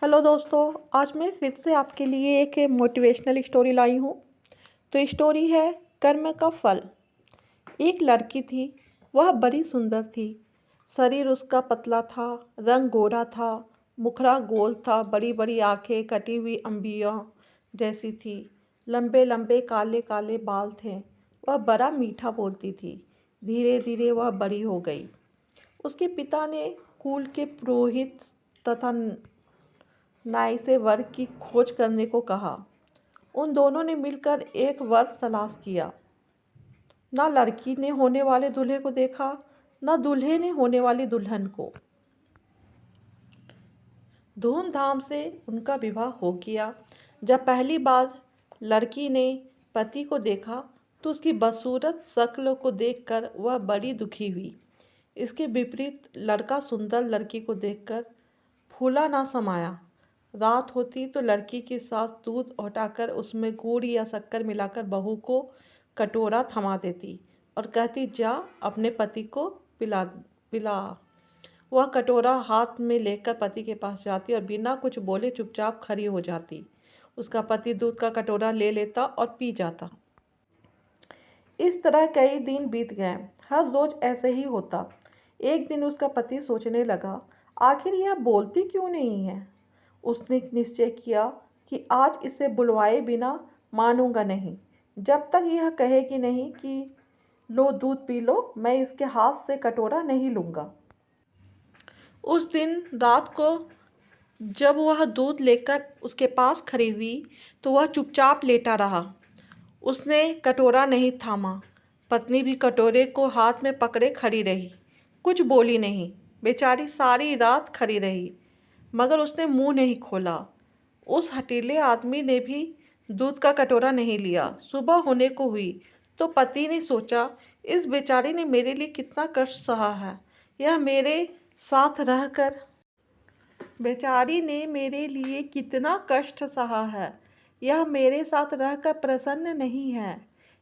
Hello दोस्तों, आज मैं फिर से आपके लिए एक मोटिवेशनल स्टोरी लाई हूँ। तो स्टोरी है कर्म का फल। एक लड़की थी, वह बड़ी सुंदर थी। शरीर उसका पतला था, रंग गोरा था, मुखड़ा गोल था, बड़ी बड़ी आंखें कटी हुई अंबियों जैसी थी, लंबे लंबे काले काले बाल थे। वह बड़ा मीठा बोलती थी। धीरे धीरे वह बड़ी हो गई। उसके पिता ने कुल के पुरोहित तथा नाई से वर की खोज करने को कहा। उन दोनों ने मिलकर एक वर तलाश किया। न लड़की ने होने वाले दूल्हे को देखा, न दूल्हे ने होने वाली दुल्हन को। धूमधाम से उनका विवाह हो गया। जब पहली बार लड़की ने पति को देखा तो उसकी बदसूरत शक्ल को देखकर वह बड़ी दुखी हुई। इसके विपरीत लड़का सुंदर लड़की को देखकर फूला ना समाया। रात होती तो लड़की की सास दूध हटाकर उसमें गुड़ या शक्कर मिलाकर बहू को कटोरा थमा देती और कहती, जा अपने पति को पिला पिला। वह कटोरा हाथ में लेकर पति के पास जाती और बिना कुछ बोले चुपचाप खड़ी हो जाती। उसका पति दूध का कटोरा ले लेता और पी जाता। इस तरह कई दिन बीत गए। हर रोज ऐसे ही होता। एक दिन उसका पति सोचने लगा, आखिर यह बोलती क्यों नहीं है। उसने निश्चय किया कि आज इसे बुलवाए बिना मानूंगा नहीं। जब तक यह कहेगी नहीं कि लो दूध पी लो, मैं इसके हाथ से कटोरा नहीं लूँगा। उस दिन रात को जब वह दूध लेकर उसके पास खड़ी हुई तो वह चुपचाप लेटा रहा। उसने कटोरा नहीं थामा। पत्नी भी कटोरे को हाथ में पकड़े खड़ी रही, कुछ बोली नहीं। बेचारी सारी रात खड़ी रही, मगर उसने मुंह नहीं खोला। उस हठीले आदमी ने भी दूध का कटोरा नहीं लिया। सुबह होने को हुई तो पति ने सोचा, इस बेचारी ने मेरे लिए कितना कष्ट सहा है। यह मेरे साथ रहकर बेचारी ने मेरे लिए कितना कष्ट सहा है। यह मेरे साथ रहकर प्रसन्न नहीं है।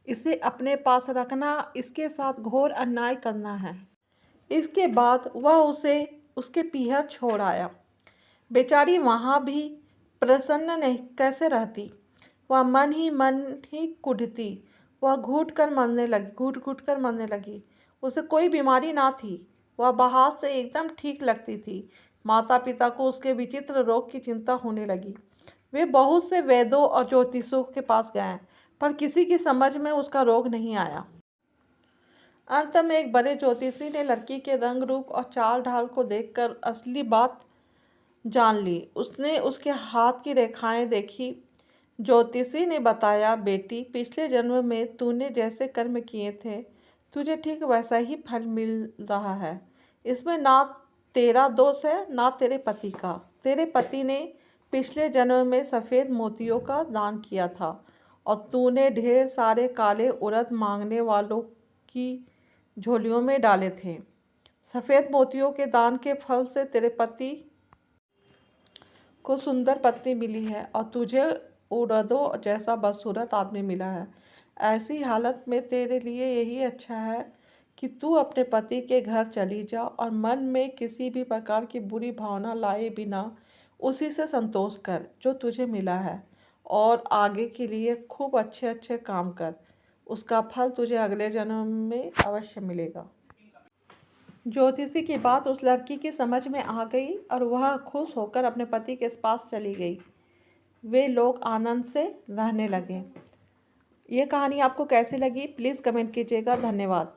इसे अपने पास रखना इसके साथ घोर अन्याय करना है। इसके बाद वह उसे उसके पीहर छोड़ आया। बेचारी वहाँ भी प्रसन्न नहीं कैसे रहती। वह मन ही कुढ़ती। वह घुट घुट कर मरने लगी। उसे कोई बीमारी ना थी। वह बाहर से एकदम ठीक लगती थी। माता पिता को उसके विचित्र रोग की चिंता होने लगी। वे बहुत से वैद्यों और ज्योतिषों के पास गए, पर किसी की समझ में उसका रोग नहीं आया। अंत में एक बड़े ज्योतिषी ने लड़की के रंग रूप और चाल ढाल को देखकर असली बात जान ली। उसने उसके हाथ की रेखाएं देखी। ज्योतिषी ने बताया, बेटी, पिछले जन्म में तूने जैसे कर्म किए थे, तुझे ठीक वैसा ही फल मिल रहा है। इसमें ना तेरा दोष है ना तेरे पति का। तेरे पति ने पिछले जन्म में सफ़ेद मोतियों का दान किया था और तूने ढेर सारे काले उड़द मांगने वालों की झोलियों में डाले थे। सफ़ेद मोतियों के दान के फल से तेरे पति को सुंदर पत्नी मिली है और तुझे उड़दों जैसा बदसूरत आदमी मिला है। ऐसी हालत में तेरे लिए यही अच्छा है कि तू अपने पति के घर चली जा और मन में किसी भी प्रकार की बुरी भावना लाए बिना उसी से संतोष कर जो तुझे मिला है, और आगे के लिए खूब अच्छे अच्छे काम कर। उसका फल तुझे अगले जन्म में अवश्य मिलेगा। ज्योतिषी की बात उस लड़की की समझ में आ गई और वह खुश होकर अपने पति के पास चली गई। वे लोग आनंद से रहने लगे। ये कहानी आपको कैसी लगी, प्लीज़ कमेंट कीजिएगा। धन्यवाद।